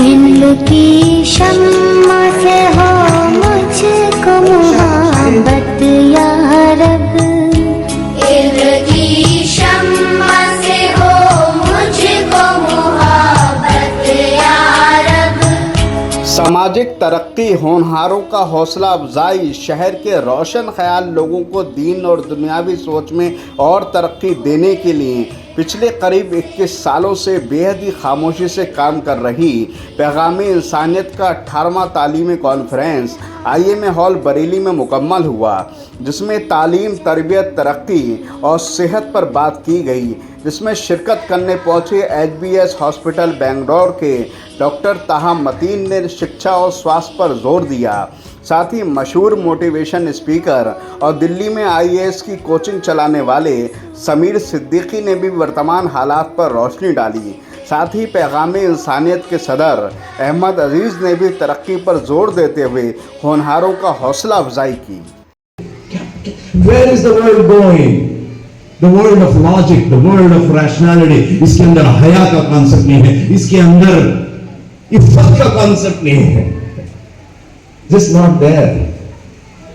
दिल की शम्मा से हो मुझको मोहब्बत या रब, दिल की शम्मा से हो मुझको मोहब्बत या रब। सामाजिक तरक्की, होनहारों का हौसला अफजाई, शहर के रोशन ख्याल लोगों को दीन और दुनियावी सोच में और तरक्की देने के लिए पिछले करीब 21 सालों से बेहद ही खामोशी से काम कर रही पैगाम इंसानियत का 18वां तालीमी कॉन्फ्रेंस IMA हॉल बरेली में मुकम्मल हुआ, जिसमें तालीम, तरबियत, तरक्की और सेहत पर बात की गई, जिसमें शिरकत करने पहुंचे HBS हॉस्पिटल बेंगलोर के डॉक्टर ताहा मतीन ने शिक्षा और स्वास्थ्य पर जोर दिया। साथ ही मशहूर मोटिवेशन स्पीकर और दिल्ली में IAS की कोचिंग चलाने वाले समीर सिद्दीकी ने भी वर्तमान हालात पर रोशनी डाली। साथ ही पैगाम इंसानियत के सदर अहमद अजीज़ ने भी तरक्की पर जोर देते हुए होनहारों का हौसला अफजाई की। Where is the world going? The world of logic, the world of rationality. इसके अंदर हया का कॉन्सेप्ट नहीं है, इसके अंदर इफ़्फ़त का कॉन्सेप्ट नहीं है। Just not there.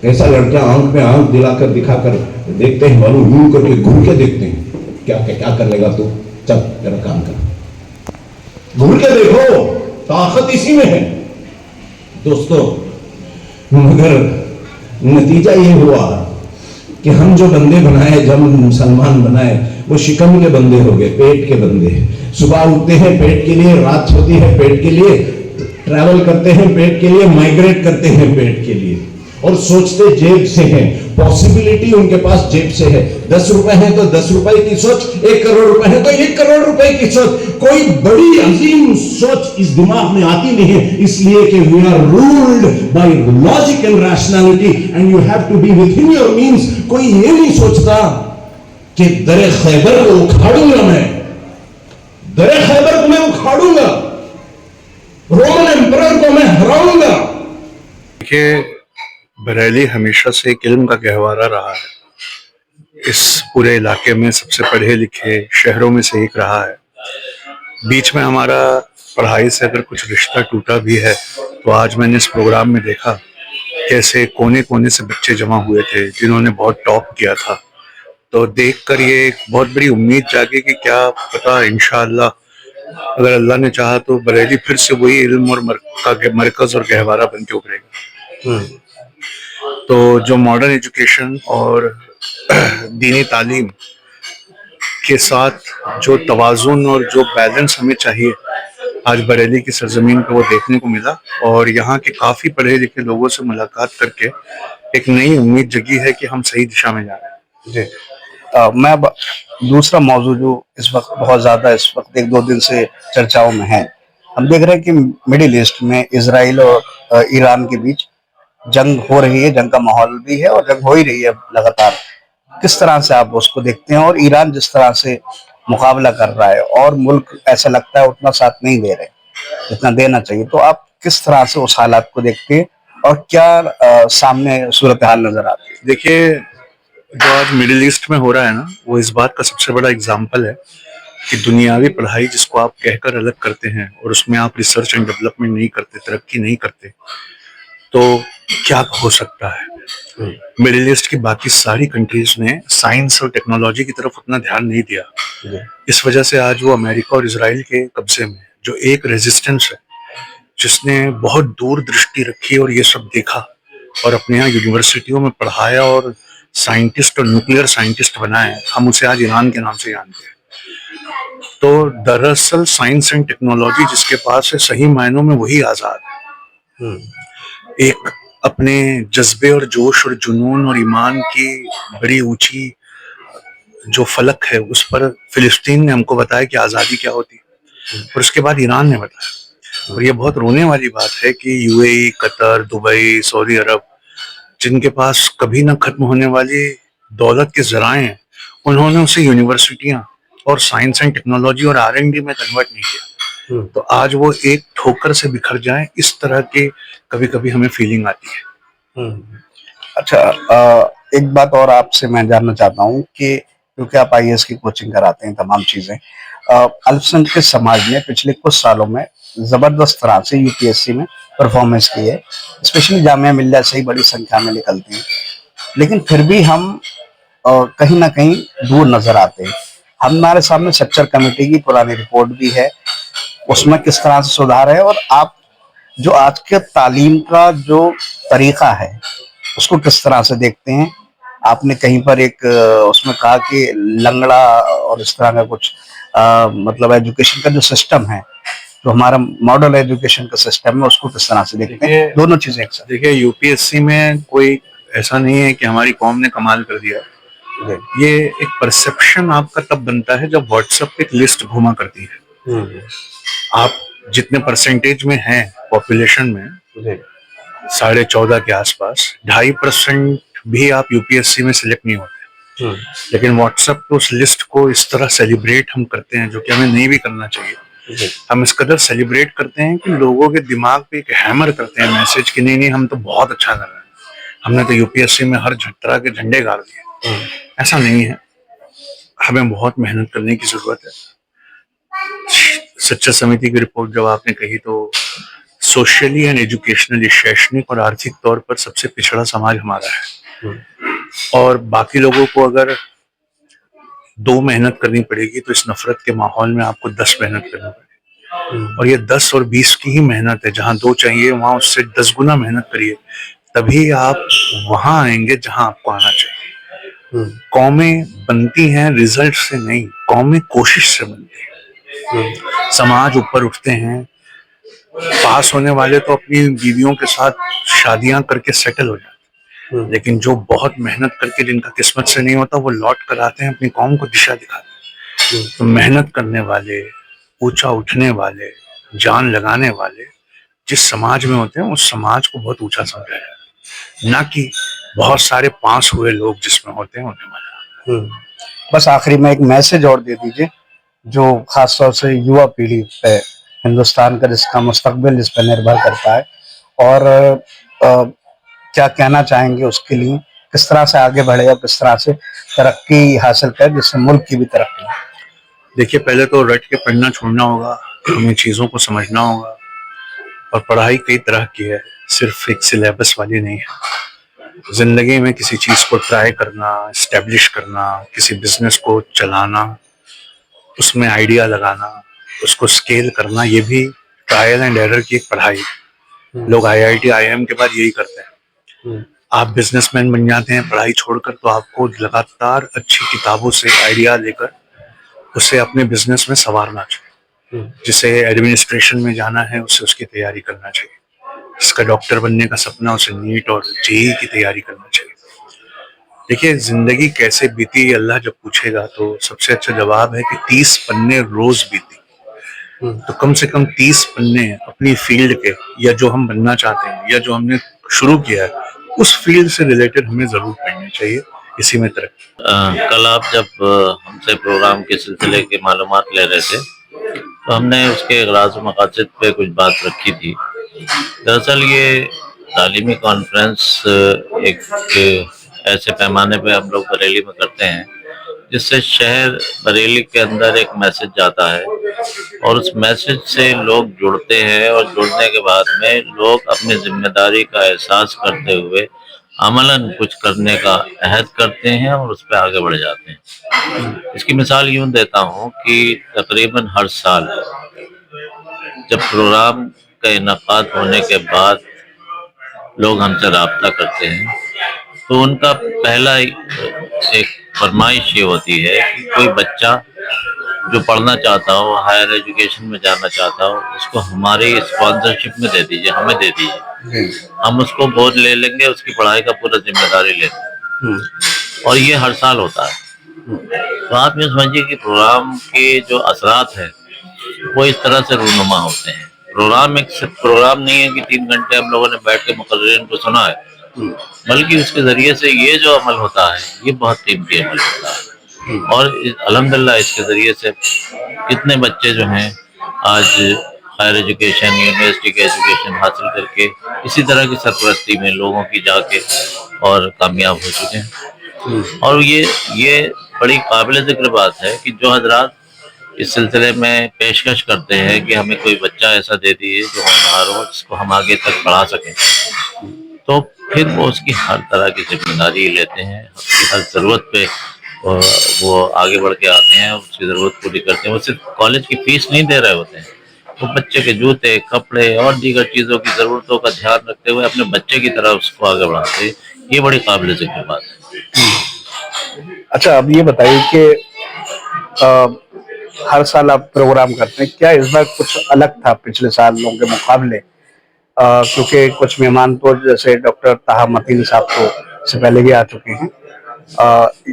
ऐसा लड़का आंख में आंख दिलाकर दिखाकर देखते हैं, मालूम यूं करके घूर के देखते हैं, क्या कर लेगा तू, चल तेरा काम कर, घूर के देखो, ताकत इसी में है दोस्तों। मगर नतीजा ये हुआ कि हम जो बंदे बनाए, जब मुसलमान बनाए, वो शिकम के बंदे हो गए, पेट के बंदे। सुबह उठते हैं पेट के लिए, रात होती है पेट के लिए, ट्रैवल करते हैं पेट के लिए, माइग्रेट करते हैं पेट के लिए, और सोचते जेब से हैं। पॉसिबिलिटी उनके पास जेब से है। 10 रुपए है तो 10 रुपए की सोच, 1 करोड़ रुपए है तो 1 करोड़ रुपए की सोच। कोई बड़ी अजीम सोच इस दिमाग में आती नहीं है, इसलिए कि we are ruled by logic and rationality and you have to be within your means. कोई ये नहीं सोचता कि दरे खैबर को उखाड़ूंगा मैं, दरे खैबर को मैं उखाड़ूंगा, रोमन एम्परर को मैं हराऊंगा। देखिए, बरेली हमेशा से एक इल्म का गहवारा रहा है। इस पूरे इलाके में सबसे पढ़े लिखे शहरों में से एक रहा है। बीच में हमारा पढ़ाई से अगर कुछ रिश्ता टूटा भी है, तो आज मैंने इस प्रोग्राम में देखा कैसे कोने कोने से बच्चे जमा हुए थे जिन्होंने बहुत टॉप किया था। तो देखकर ये एक बहुत बड़ी उम्मीद जागी कि क्या पता इंशाअल्लाह अगर अल्लाह ने चाहा तो बरेली फिर से वही इल्म और मरकज और गहवारा बन के उभरेगा। तो जो मॉडर्न एजुकेशन और दीनी तालीम के साथ जो तवाज़ुन और जो बैलेंस हमें चाहिए, आज बरेली की सरजमीन पे वो देखने को मिला। और यहाँ के काफ़ी पढ़े लिखे लोगों से मुलाकात करके एक नई उम्मीद जगी है कि हम सही दिशा में जा रहे हैं। जी, मैं दूसरा मौजू जो इस वक्त बहुत ज़्यादा, इस वक्त 1-2 दिन से चर्चाओं में है, हम देख रहे हैं कि मिडिल ईस्ट में इजराइल और ईरान के बीच जंग हो रही है, जंग का माहौल भी है और जंग हो ही रही है लगातार। किस तरह से आप उसको देखते हैं? और ईरान जिस तरह से मुकाबला कर रहा है और मुल्क ऐसा लगता है उतना साथ नहीं दे रहे जितना देना चाहिए, तो आप किस तरह से उस हालात को देखते हैं और क्या सामने सूरत हाल नजर आती है? देखिए, जो आज मिडिल ईस्ट में हो रहा है ना, वो इस बात का सबसे बड़ा एग्जाम्पल है कि दुनियावी पढ़ाई जिसको आप कहकर अलग करते हैं और उसमें आप रिसर्च एंड डेवलपमेंट नहीं करते, तरक्की नहीं करते, तो क्या हो सकता है। मिडिल ईस्ट की बाकी सारी कंट्रीज ने साइंस और टेक्नोलॉजी की तरफ उतना ध्यान नहीं दिया। इस वजह से आज वो अमेरिका और इजराइल के कब्जे में, जो एक रेजिस्टेंस है जिसने बहुत दूर दृष्टि रखी और ये सब देखा और अपने यहाँ यूनिवर्सिटियों में पढ़ाया और साइंटिस्ट और न्यूक्लियर साइंटिस्ट बनाए, हम उसे आज ईरान के नाम से जानते हैं। तो दरअसल साइंस एंड टेक्नोलॉजी जिसके पास है, सही मायनों में वही आजाद है। एक अपने जज्बे और जोश और जुनून और ईमान की बड़ी ऊंची जो फलक है, उस पर फिलिस्तीन ने हमको बताया कि आज़ादी क्या होती है, और उसके बाद ईरान ने बताया। और ये बहुत रोने वाली बात है कि UAE, कतर, दुबई, सऊदी अरब, जिनके पास कभी ना खत्म होने वाली दौलत के ज़राए हैं, उन्होंने उसे यूनिवर्सिटियां और साइंस एंड टेक्नोलॉजी और R&D में कन्वर्ट नहीं किया। तो आज वो एक ठोकर से बिखर जाए, इस तरह के कभी कभी हमें फीलिंग आती है। अच्छा, एक बात और आपसे मैं जानना चाहता हूँ कि क्योंकि आप आईएएस की कोचिंग कराते हैं, तमाम चीज़ें। अल्पसंख्यक समाज ने पिछले कुछ सालों में ज़बरदस्त तरह से यूपीएससी में परफॉर्मेंस की है, स्पेशली जामिया मिल्लिया से ही बड़ी संख्या में निकलते हैं। लेकिन फिर भी हम कहीं ना कहीं दूर नजर आते हैं। हमारे सामने स्ट्रक्चर कमेटी की पुरानी रिपोर्ट भी है, उसमें किस तरह से सुधार है, और आप जो आज के तालीम का जो तरीका है उसको किस तरह से देखते हैं। आपने कहीं पर एक उसमें कहा कि लंगड़ा और इस तरह का कुछ मतलब एजुकेशन का जो सिस्टम है, जो हमारा मॉडल एजुकेशन का सिस्टम है, उसको किस तरह से देखते हैं। दोनों चीजें एक साथ। देखिए, यूपीएससी में कोई ऐसा नहीं है कि हमारी कौम ने कमाल कर दिया। ये एक परसेप्शन आपका तब बनता है जब व्हाट्सएप पे एक लिस्ट घुमा करती है। आप जितने परसेंटेज में हैं पॉपुलेशन में, 14.5 के आसपास, 2.5% भी आप यूपीएससी में सिलेक्ट नहीं होते। लेकिन व्हाट्सएप पे उस लिस्ट को इस तरह सेलिब्रेट हम करते हैं, जो कि हमें नहीं भी करना चाहिए। हम इस कदर सेलिब्रेट करते हैं कि लोगों के दिमाग पे एक हैमर करते हैं मैसेज कि नहीं नहीं, हम तो बहुत अच्छा कर रहे हैं, हमने तो यूपीएससी में हर तरह के झंडे गाड़ दिए। ऐसा नहीं है, हमें बहुत मेहनत करने की जरूरत है। सच्चा समिति की रिपोर्ट जब आपने कही, तो सोशली एंड एजुकेशनली, शैक्षणिक और आर्थिक तौर पर सबसे पिछड़ा समाज हमारा है। और बाकी लोगों को अगर 2 मेहनत करनी पड़ेगी तो इस नफरत के माहौल में आपको 10 मेहनत करनी पड़ेगी। और ये 10 और 20 की ही मेहनत है। जहां 2 चाहिए वहां उससे 10 गुना मेहनत करिए, तभी आप वहां आएंगे जहां आपको आना चाहिए। कौमें बनती हैं रिजल्ट से नहीं, कौमें कोशिश से बनती हैं। समाज ऊपर उठते हैं। पास होने वाले तो अपनी बीवियों के साथ शादियां करके सेटल हो जाते हैं, लेकिन जो बहुत मेहनत करके जिनका किस्मत से नहीं होता, वो लौट कर आते हैं, अपनी कौम को दिशा दिखाते हैं। तो मेहनत करने वाले, ऊंचा उठने वाले, जान लगाने वाले जिस समाज में होते हैं, उस समाज को बहुत ऊंचा समझा जाता है, ना कि बहुत सारे पास हुए लोग जिसमें होते हैं उन्हें मजा। बस आखिरी में एक मैसेज और दे दीजिए, जो खासतौर से युवा पीढ़ी पे, हिंदुस्तान का जिसका मुस्तकबिल जिस पर निर्भर करता है, और क्या कहना चाहेंगे उसके लिए, किस तरह से आगे बढ़े और किस तरह से तरक्की हासिल करे, जिससे मुल्क की भी तरक्की हो। देखिए, पहले तो रट के पढ़ना छोड़ना होगा, हमें चीजों को समझना होगा। और पढ़ाई कई तरह की है, सिर्फ एक सिलेबस वाली नहीं है। जिंदगी में किसी चीज को ट्राई करना, एस्टेब्लिश करना, किसी बिजनेस को चलाना, उसमें आइडिया लगाना, उसको स्केल करना, ये भी ट्रायल एंड एरर की एक पढ़ाई है। लोग आईआईटी आईआईएम के बाद यही करते हैं। आप बिजनेसमैन बन जाते हैं पढ़ाई छोड़कर, तो आपको लगातार अच्छी किताबों से आइडिया लेकर उसे अपने बिजनेस में संवारना चाहिए। जिसे एडमिनिस्ट्रेशन में जाना है, उसे उसकी तैयारी करना चाहिए। जिसका डॉक्टर बनने का सपना, उसे नीट और जेईई की तैयारी करना चाहिए। देखिए, जिंदगी कैसे बीती अल्लाह जब पूछेगा, तो सबसे अच्छा जवाब है कि 30 पन्ने रोज बीती। तो कम से कम 30 पन्ने अपनी फील्ड के, या जो हम बनना चाहते हैं, या जो हमने शुरू किया है, उस फील्ड से रिलेटेड हमें जरूर पढ़ने चाहिए। इसी में तरक्की। कल आप जब हमसे प्रोग्राम के सिलसिले की मालूमात ले रहे थे, तो हमने उसके गराज मकासद पे कुछ बात रखी थी। दरअसल ये तालीमी कॉन्फ्रेंस एक ऐसे पैमाने पे हम लोग बरेली में करते हैं, जिससे शहर बरेली के अंदर एक मैसेज जाता है, और उस मैसेज से लोग जुड़ते हैं, और जुड़ने के बाद में लोग अपनी जिम्मेदारी का एहसास करते हुए अमलन कुछ करने का अहद करते हैं और उस पर आगे बढ़ जाते हैं। इसकी मिसाल यूं देता हूं कि तकरीबन हर साल जब प्रोग्राम का इनकाद होने के बाद लोग हमसे राब्ता करते हैं, तो उनका पहला एक फरमाइश ये होती है कि कोई बच्चा जो पढ़ना चाहता हो, हायर एजुकेशन में जाना चाहता हो, उसको हमारी स्पॉन्सरशिप में दे दीजिए, हमें दे दीजिए, हम उसको गोद ले लेंगे, उसकी पढ़ाई का पूरा जिम्मेदारी लेंगे। और ये हर साल होता है। तो आप ये समझिए कि प्रोग्राम के जो असरात है वो इस तरह से रूनुमा होते हैं। प्रोग्राम एक सिर्फ प्रोग्राम नहीं है कि 3 घंटे हम लोगों ने बैठ के मुकर्रिरीन को सुना है, बल्कि उसके जरिए से ये जो अमल होता है, ये बहुत कीमती अमल होता है। और अल्हम्दुलिल्लाह इसके जरिए से कितने बच्चे जो हैं आज हायर एजुकेशन, यूनिवर्सिटी के एजुकेशन हासिल करके इसी तरह की सरपरस्ती में लोगों की जाके और कामयाब हो चुके हैं। और ये बड़ी काबिल ज़िक्र बात है कि जो हजरात इस सिलसिले में पेशकश करते हैं कि हमें कोई बच्चा ऐसा दे दिए जो होनहार हो जिसको हम आगे तक पढ़ा सकें, तो फिर वो उसकी हर तरह की जिम्मेदारी लेते हैं, उसकी हर ज़रूरत पे वो आगे बढ़ के आते हैं, उसकी ज़रूरत पूरी करते हैं। वो सिर्फ कॉलेज की फीस नहीं दे रहे होते हैं, वो बच्चे के जूते, कपड़े और दीगर चीज़ों की ज़रूरतों का ध्यान रखते हुए अपने बच्चे की तरह उसको आगे बढ़ाते हैं। ये बड़ी काबिल ज़िक्र बात है। अच्छा, अब ये बताइए कि हर साल आप प्रोग्राम करते हैं, क्या इस बार कुछ अलग था पिछले सालों के मुकाबले? क्योंकि कुछ मेहमान तो जैसे डॉक्टर ताहा मतीन साहब तो इससे पहले भी आ चुके हैं,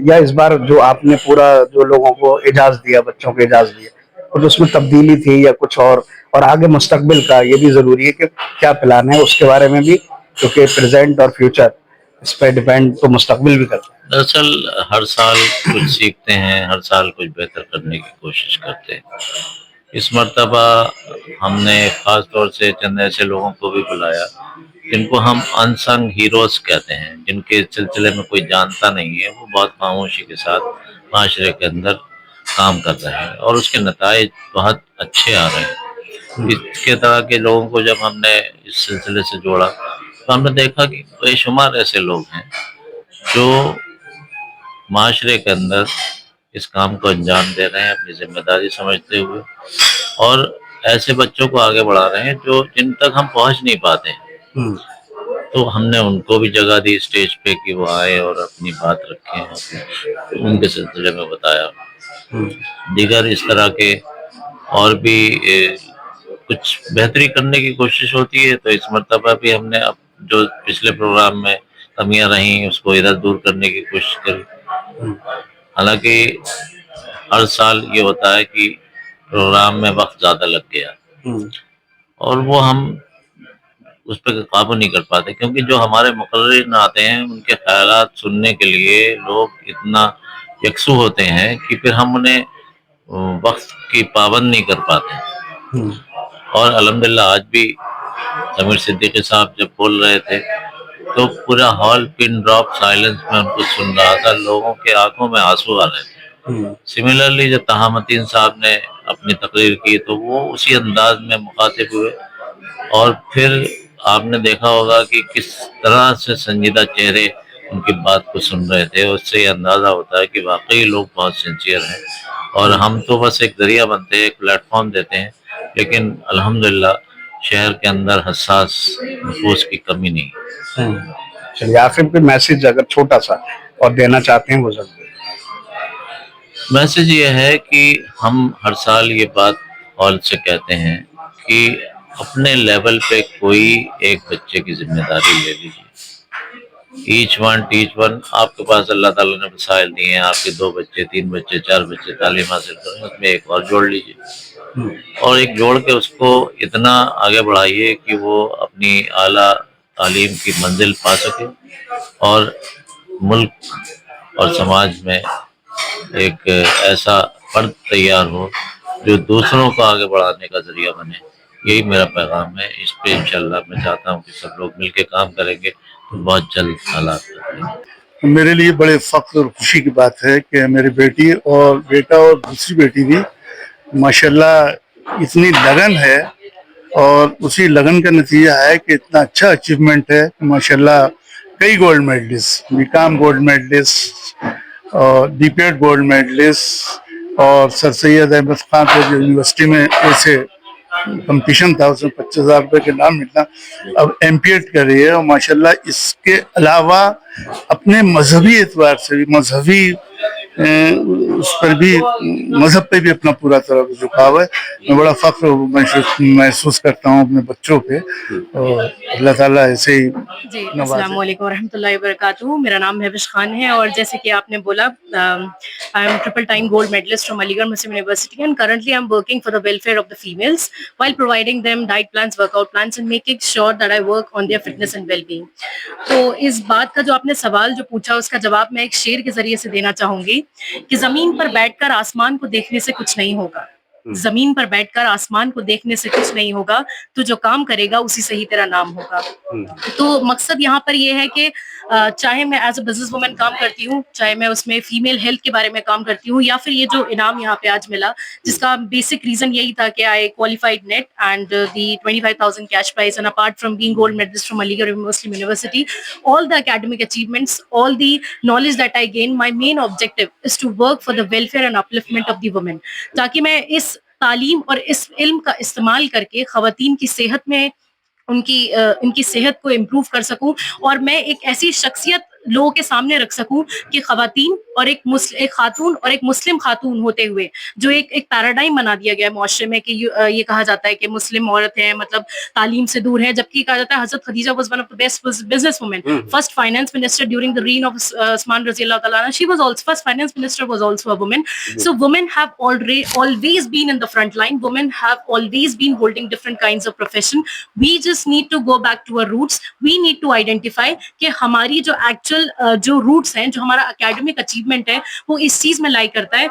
या इस बार जो आपने पूरा जो लोगों को एजाज दिया, बच्चों को एजाज दिया, कुछ उसमें तब्दीली थी या कुछ और आगे मुस्तकबिल का ये भी जरूरी है कि क्या प्लान है उसके बारे में भी, क्योंकि प्रेजेंट और फ्यूचर इस पर डिपेंड तो मुस्तकबिल भी करता है। दरअसल हर साल कुछ सीखते हैं, हर साल कुछ बेहतर करने की कोशिश करते हैं। इस मर्तबा हमने खास तौर से चंद ऐसे लोगों को भी बुलाया जिनको हम अनसंग हीरोज कहते हैं, जिनके सिलसिले में कोई जानता नहीं है, वो बहुत खामोशी के साथ माशरे के अंदर काम कर रहे हैं और उसके नताइज बहुत अच्छे आ रहे हैं। इसके तरह के लोगों को जब हमने इस सिलसिले से जोड़ा तो हमने देखा कि बेशुमार ऐसे लोग हैं जो माशरे के अंदर इस काम को अंजाम दे रहे हैं अपनी जिम्मेदारी समझते हुए, और ऐसे बच्चों को आगे बढ़ा रहे हैं जो जिन तक हम पहुंच नहीं पाते हैं। तो हमने उनको भी जगह दी स्टेज पे कि वो आए और अपनी बात रखें, उनके सिलसिले में बताया। दीगर इस तरह के और भी कुछ बेहतरी करने की कोशिश होती है, तो इस मर्तबा भी हमने अब जो पिछले प्रोग्राम में कमियां रही उसको इधर दूर करने की कोशिश करी। हालांकि हर साल ये होता है कि प्रोग्राम में वक्त ज़्यादा लग गया और वो हम उस पर काबू नहीं कर पाते, क्योंकि जो हमारे मुकर्रिर आते हैं उनके ख्यालात सुनने के लिए लोग इतना यकसू होते हैं कि फिर हम उन्हें वक्त की पाबंद नहीं कर पाते। और अल्हम्दुलिल्लाह आज भी समीर सिद्दीकी साहब जब बोल रहे थे तो पूरा हॉल पिन ड्रॉप साइलेंस में उनको सुन रहा था, लोगों के आंखों में आंसू आ रहे थे। सिमिलरली जब ताहा मतीन साहब ने अपनी तकरीर की तो वो उसी अंदाज में मुखातिब हुए और फिर आपने देखा होगा कि किस तरह से संजीदा चेहरे उनकी बात को सुन रहे थे। उससे ये अंदाजा होता है कि वाकई लोग बहुत सिंसियर हैं और हम तो बस एक जरिया बनते हैं, एक प्लेटफॉर्म देते हैं, लेकिन अल्हम्दुलिल्लाह शहर के अंदर हसास नफूस की कमी नहीं है। चलिए, आखिर पे मैसेज अगर छोटा सा और देना चाहते हैं वो जरूर। मैसेज ये है कि हम हर साल ये बात हॉल से कहते हैं कि अपने लेवल पे कोई एक बच्चे की जिम्मेदारी ले लीजिए। Each one teach one. आपके पास अल्लाह ताला ने वसाइल दिए हैं, आपके 2 बच्चे, 3 बच्चे, 4 बच्चे तालीम हासिल करें, उसमें एक और जोड़ लीजिए और एक जोड़ के उसको इतना आगे बढ़ाइए कि वो अपनी आला तालीम की मंजिल पा सके और मुल्क और समाज में एक ऐसा फर्द तैयार हो जो दूसरों को आगे बढ़ाने का जरिया बने। यही मेरा पैगाम है। इस पे इंशाल्लाह मैं चाहता हूँ कि सब लोग मिलकर काम करेंगे तो बहुत जल्द हालात बदलेंगे। मेरे लिए बड़े फख्र और खुशी की बात है कि मेरी बेटी और बेटा और दूसरी बेटी भी माशाल्लाह इतनी लगन है और उसी लगन का नतीजा है कि इतना अच्छा अचीवमेंट है कि माशाल्लाह कई gold medalist, BCom gold medalist और डीपीएड गोल्ड मेडलिस्ट और सर सैयद अहमद खान को जो यूनिवर्सिटी में ऐसे कंपटीशन था उसमें 25,000 रुपये के नाम मिलना, अब एमपीएड कर रही है और माशाल्लाह इसके अलावा अपने मजहबी एतबार से भी मजहबी उस पर भी मजहब पे भी अपना पूरा तरह झुकाव है। मैं बड़ा फख्र महसूस करता हूँ अपने बच्चों पे और अल्लाह ताला ऐसे ही जी। अस्सलाम वालेकुम रहमतुल्लाहि व बरकातुहू। मेरा नाम महविश खान है और जैसे कि आपने बोला I am triple time gold medalist from Aligarh Muslim University and currently I am working for the welfare of the females while providing them diet plans, workout plans and making sure that I work on their fitness and wellbeing. तो इस बात का जो आपने सवाल जो पूछा उसका जवाब मैं एक शेर के जरिए से देना चाहूंगी कि जमीन पर बैठकर आसमान को देखने से कुछ नहीं होगा, जमीन पर बैठकर आसमान को देखने से कुछ नहीं होगा, तू जो काम करेगा उसी से ही तेरा नाम होगा। तो मकसद यहाँ पर ये है कि चाहे मैं एज अ बिजनेस वुमन काम करती हूँ, चाहे मैं उसमें फीमेल हेल्थ के बारे में काम करती हूँ, या फिर ये जो इनाम यहाँ पे आज मिला, जिसका बेसिक रीजन यही था कि I qualified NET and the 25,000 cash prize, and apart from being gold medalist from Aligarh Muslim University, all the academic achievements, all the knowledge that I gained, my main objective is to work for the welfare and upliftment of the women, ताकि मैं इस तालीम और इस इल्म का इस्तेमाल करके खवातीन की सेहत में उनकी सेहत को इम्प्रूव कर सकूं, और मैं एक ऐसी शख्सियत लोगों के सामने रख सकूं कि खवातीन और एक खातून और एक मुस्लिम खातून होते हुए जो एक पैराडाइम बना दिया गया है मुआशरे में कि ये कहा जाता है कि मुस्लिम औरत है मतलब तालीम से दूर है, जबकि कहा जाता है हजरत Khadija was one of the best business women, first finance minister during the reign of Usman रज़ी अल्लाह तआला अन्हा, she was also first finance minister, was also a woman. So women have always been in the front line. Women have always been holding different kinds of profession. We just need to go back to our roots. We need to identify कि हमारी जो जो roots हैं, जो हमारा academic achievement है, वो इस चीज में लाई करता है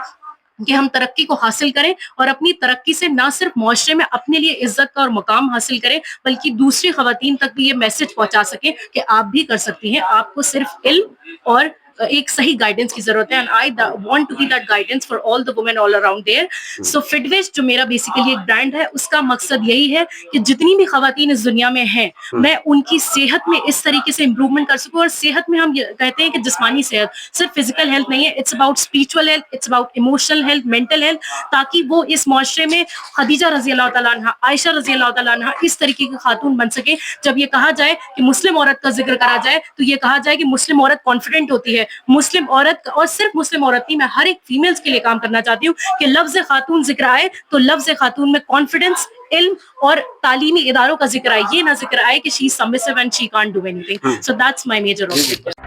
कि हम तरक्की को हासिल करें और अपनी तरक्की से ना सिर्फ मुआशरे में अपने लिए इज्जत का और मुकाम हासिल करें, बल्कि दूसरी खवातीन तक भी ये मैसेज पहुंचा सकें कि आप भी कर सकती हैं, आपको सिर्फ इल्म और एक सही गाइडेंस की जरूरत है. And I want to be that guidance for all the women all around there. So Fitwest जो मेरा बेसिकली एक ब्रांड है, उसका मकसद यही है कि जितनी भी खवातीन इस दुनिया में हैं, मैं उनकी सेहत में इस तरीके से इंप्रूवमेंट कर सकूं. और सेहत में हम कहते हैं कि जिस्मानी सेहत सिर्फ फिजिकल हेल्थ नहीं है, it's about spiritual health, it's about emotional health, mental health, ताकि वो इस मुआशरे में खदीजा रजी अल्लाह तआला अन्हा, आयशा रजी अल्लाह तआला अन्हा इस तरीके की खातून बन सके. जब ये कहा जाए कि मुस्लिम औरत का जिक्र करा जाए, तो ये कहा जाए कि मुस्लिम औरत कॉन्फिडेंट होती है. मुस्लिम औरत, और सिर्फ मुस्लिम औरत नहीं, मैं हर एक फीमेल्स के लिए काम करना चाहती हूँ कि लफ्ज खातून जिक्र आए तो लफ्ज खातून में कॉन्फिडेंस, इल्म और तालीमी इदारों का जिक्र आए, ये ना जिक्र आए कि she is submissive and she can't do anything. So that's my major objective.